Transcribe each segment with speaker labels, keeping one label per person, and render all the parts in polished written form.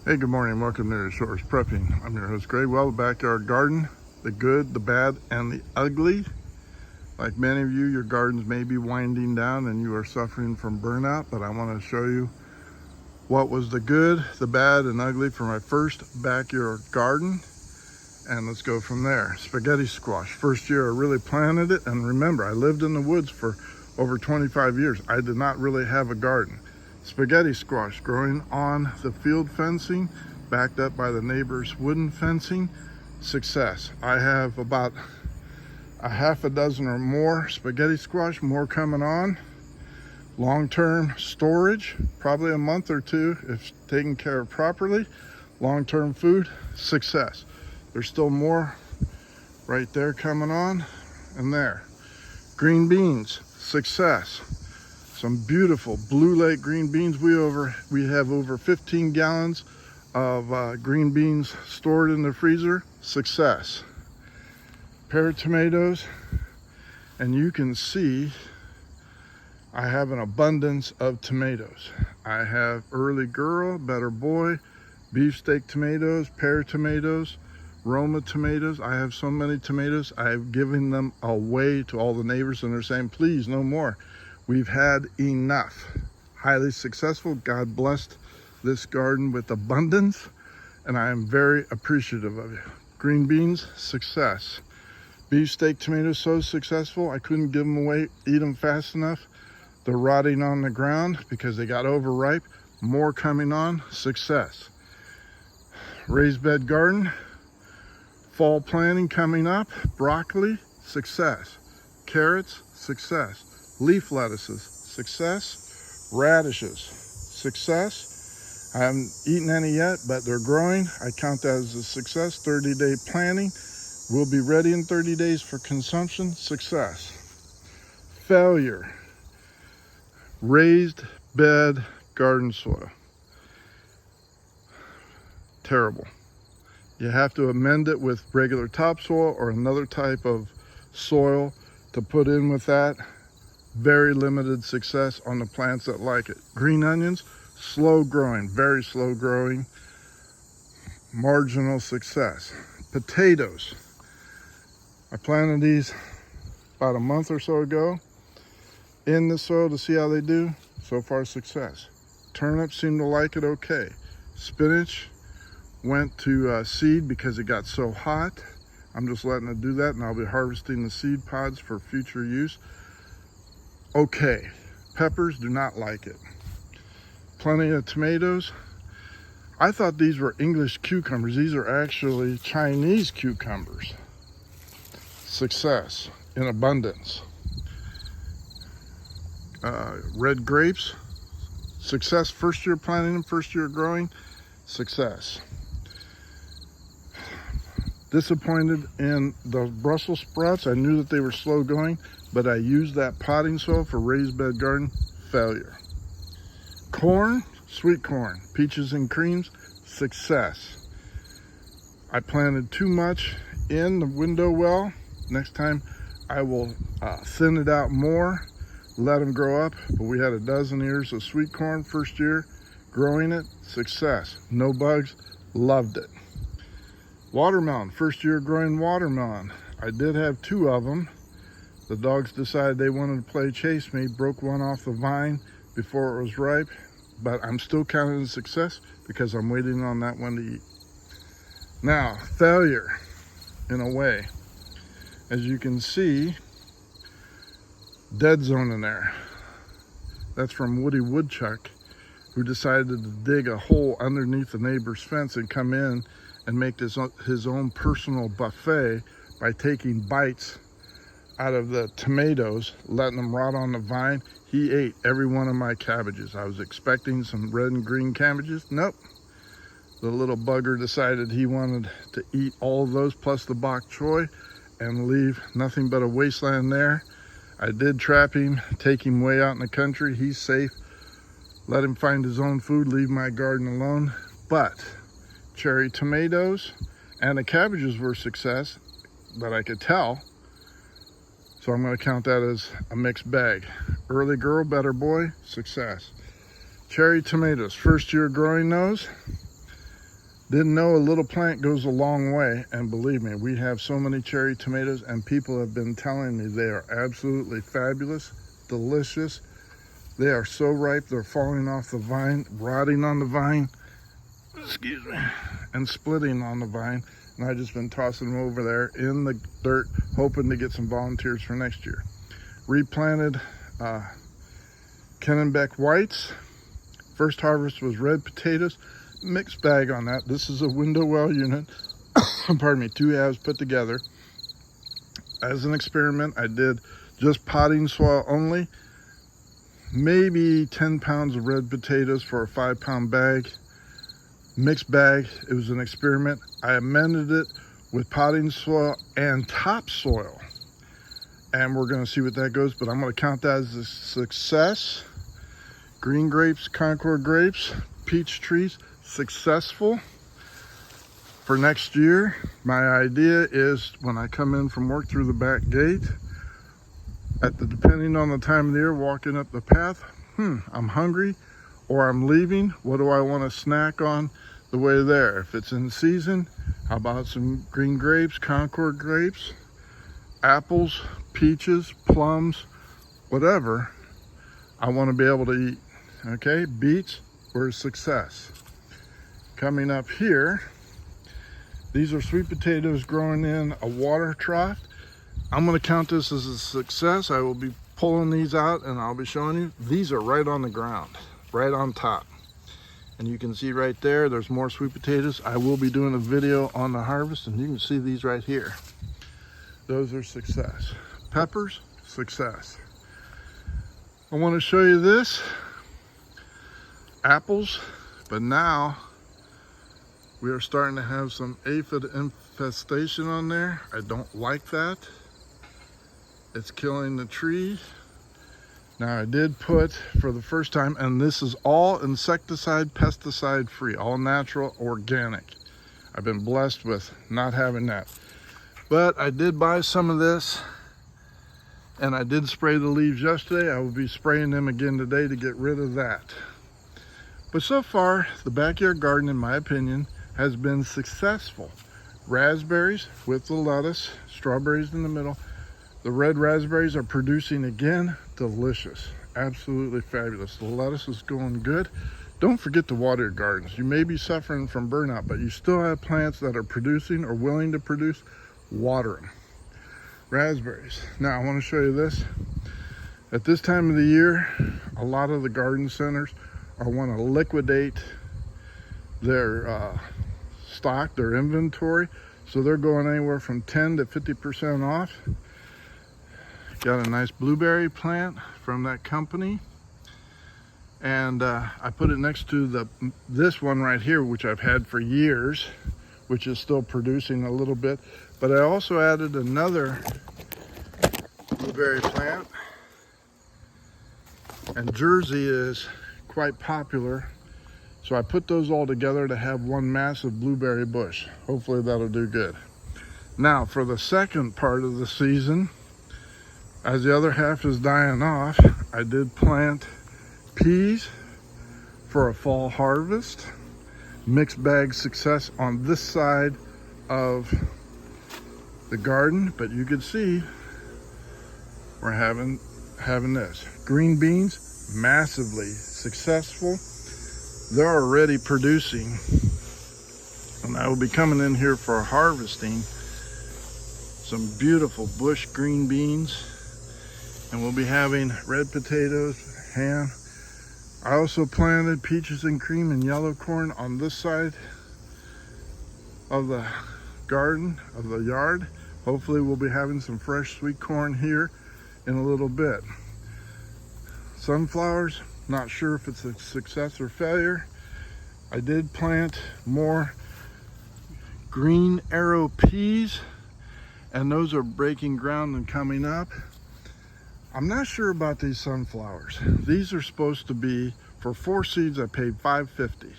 Speaker 1: Hey, good morning. Welcome to Shores Prepping. I'm your host, Gray. Well, the backyard garden, the good, the bad, and the ugly. Like many of you, your gardens may be winding down and you are suffering from burnout, but I want to show you what was the good, the bad, and ugly for my first backyard garden. And let's go from there. Spaghetti squash. First year I really planted it, and remember, I lived in the woods for over 25 years. I did not really have a garden. Spaghetti squash growing on the field fencing, backed up by the neighbor's wooden fencing. Success. I have about a half a dozen or more spaghetti squash, more coming on. Long-term storage, probably a month or two if taken care of properly. Long-term food, success. There's still more right there coming on, and there. Green beans, success. Some beautiful Blue Lake green beans. We have over 15 gallons of green beans stored in the freezer. Success. Pear tomatoes, and you can see I have an abundance of tomatoes. I have early girl, better boy, beefsteak tomatoes, pear tomatoes, Roma tomatoes. I have so many tomatoes. I've given them away to all the neighbors, and they're saying, please, no more. We've had enough. Highly successful. God blessed this garden with abundance, and I am very appreciative of you. Green beans, success. Beefsteak tomatoes, so successful. I couldn't give them away, eat them fast enough. They're rotting on the ground because they got overripe. More coming on, success. Raised bed garden, fall planting coming up. Broccoli, success. Carrots, success. Leaf lettuces, success. Radishes, success. I haven't eaten any yet, but they're growing. I count that as a success. 30-day planting. Will be ready in 30 days for consumption. Success. Failure. Raised bed garden soil. Terrible. You have to amend it with regular topsoil or another type of soil to put in with that. Very limited success on the plants that like it. Green onions, slow growing, very slow growing. Marginal success. Potatoes. I planted these about a month or so ago in the soil to see how they do. So far, success. Turnips seem to like it okay. Spinach went to seed because it got so hot. I'm just letting it do that, and I'll be harvesting the seed pods for future use. Okay. Peppers do not like it. Plenty of tomatoes. I thought these were English cucumbers. These are actually Chinese cucumbers. Success in abundance. Red grapes, success. First year planting them, first year growing, success. Disappointed in the Brussels sprouts. I knew that they were slow going, but I used that potting soil for raised bed garden. Failure. Corn, sweet corn, peaches and creams, success. I planted too much in the window well. Next time I will thin it out more, let them grow up. But we had a dozen ears of sweet corn first year growing it. Success. No bugs. Loved it. Watermelon. First year growing watermelon. I did have two of them. The dogs decided they wanted to play chase me. Broke one off the vine before it was ripe. But I'm still counting as success because I'm waiting on that one to eat. Now, failure in a way. As you can see, dead zone in there. That's from Woody Woodchuck, who decided to dig a hole underneath the neighbor's fence and come in and make his own personal buffet by taking bites out of the tomatoes, letting them rot on the vine. He ate every one of my cabbages. I was expecting some red and green cabbages. Nope. The little bugger decided he wanted to eat all of those plus the bok choy and leave nothing but a wasteland there. I did trap him, take him way out in the country. He's safe. Let him find his own food, leave my garden alone. But cherry tomatoes and the cabbages were a success, that I could tell. So I'm going to count that as a mixed bag. Early girl, better boy, success. Cherry tomatoes, first year growing those. Didn't know a little plant goes a long way, and believe me, we have so many cherry tomatoes, and people have been telling me they are absolutely fabulous, delicious. They are so ripe, they're falling off the vine, rotting on the vine, excuse me, and splitting on the vine. And I've just been tossing them over there in the dirt, hoping to get some volunteers for next year. Replanted Kennebec Whites. First harvest was red potatoes. Mixed bag on that. This is a window well unit. Pardon me, 2 halves put together. As an experiment, I did just potting soil only. Maybe 10 pounds of red potatoes for a 5-pound bag. Mixed bag. It was an experiment. I amended it with potting soil and topsoil. And we're going to see what that goes, but I'm going to count that as a success. Green grapes, Concord grapes, peach trees, successful. For next year, my idea is when I come in from work through the back gate, depending on the time of the year, walking up the path, I'm hungry or I'm leaving. What do I want to snack on the way there? If it's in season, how about some green grapes, Concord grapes, apples, peaches, plums, whatever I want to be able to eat. Okay, beets were a success. Coming up here, these are sweet potatoes growing in a water trough. I'm going to count this as a success. I will be pulling these out and I'll be showing you. These are right on the ground, right on top. And you can see right there, there's more sweet potatoes. I will be doing a video on the harvest and you can see these right here. Those are success. Peppers, success. I want to show you this. Apples, but now we are starting to have some aphid infestation on there. I don't like that. It's killing the tree. Now I did put, for the first time, and this is all insecticide, pesticide free, all natural, organic. I've been blessed with not having that. But I did buy some of this, and I did spray the leaves yesterday. I will be spraying them again today to get rid of that. But so far, the backyard garden, in my opinion, has been successful. Raspberries with the lettuce, strawberries in the middle. The red raspberries are producing again. Delicious, absolutely fabulous. The lettuce is going good. Don't forget to water your gardens. You may be suffering from burnout, but you still have plants that are producing or willing to produce. Water them. Raspberries. Now I want to show you this. At this time of the year, a lot of the garden centers want to liquidate their stock, their inventory. So they're going anywhere from 10 to 50% off. Got a nice blueberry plant from that company. And I put it next to this one right here, which I've had for years, which is still producing a little bit. But I also added another blueberry plant. And Jersey is quite popular. So I put those all together to have one massive blueberry bush. Hopefully that'll do good. Now for the second part of the season, as the other half is dying off, I did plant peas for a fall harvest. Mixed bag success on this side of the garden, but you can see we're having this. Green beans, massively successful. They're already producing, and I will be coming in here for harvesting some beautiful bush green beans, and we'll be having red potatoes, ham. I also planted peaches and cream and yellow corn on this side of the garden, of the yard. Hopefully we'll be having some fresh sweet corn here in a little bit. Sunflowers, not sure if it's a success or failure. I did plant more green arrow peas, and those are breaking ground and coming up. I'm not sure about these sunflowers. These are supposed to be, for 4 seeds I paid $5.50.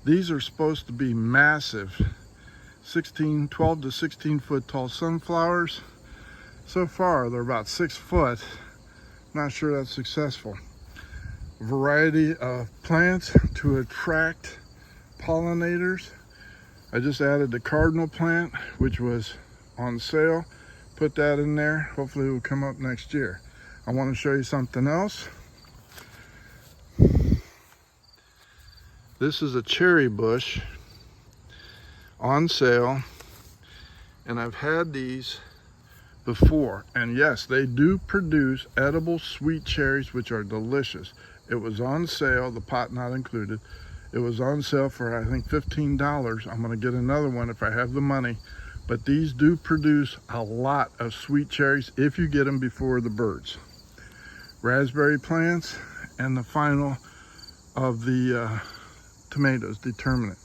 Speaker 1: These are supposed to be massive 12 to 16 foot tall sunflowers. So far they're about 6 foot. Not sure that's successful. Variety of plants to attract pollinators. I just added the cardinal plant, which was on sale. Put that in there. Hopefully it will come up next year. I want to show you something else. This is a cherry bush on sale, and I've had these before, and yes, they do produce edible sweet cherries, which are delicious. It was on sale, the pot not included. It was on sale for I think $15. I'm going to get another one if I have the money, but these do produce a lot of sweet cherries if you get them before the birds. Raspberry plants, and the final of the tomatoes, determinate.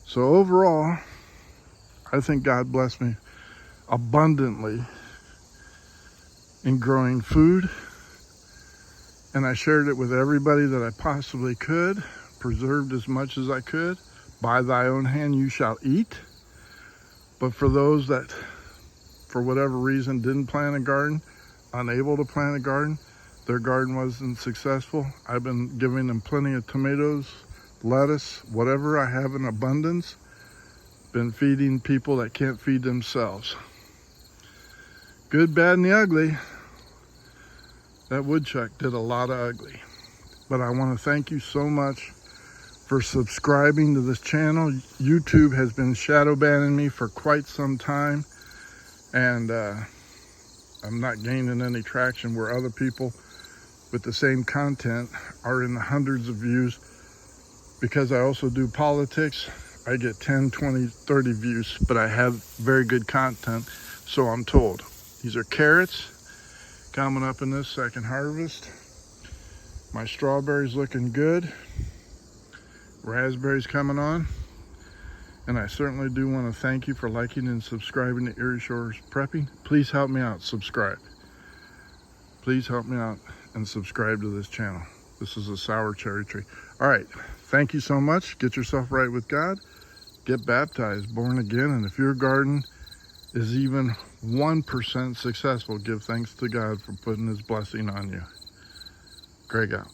Speaker 1: So overall, I think God blessed me abundantly in growing food, and I shared it with everybody that I possibly could, preserved as much as I could. By thy own hand you shall eat. But for those that, for whatever reason, didn't plant a garden, unable to plant a garden, their garden wasn't successful, I've been giving them plenty of tomatoes, lettuce, whatever I have in abundance. Been feeding people that can't feed themselves. Good, bad, and the ugly. That woodchuck did a lot of ugly. But I want to thank you so much for subscribing to this channel. YouTube has been shadow banning me for quite some time, and I'm not gaining any traction where other people with the same content are in the hundreds of views. Because I also do politics, I get 10, 20, 30 views, but I have very good content, so I'm told. These are carrots coming up in this second harvest. My strawberries looking good. Raspberries coming on. And I certainly do want to thank you for liking and subscribing to Erie Shores Prepping. Please help me out, subscribe. Please help me out and subscribe to this channel. This is a sour cherry tree. All right, thank you so much. Get yourself right with God. Get baptized, born again. And if your garden is even 1% successful, give thanks to God for putting his blessing on you. Greg out.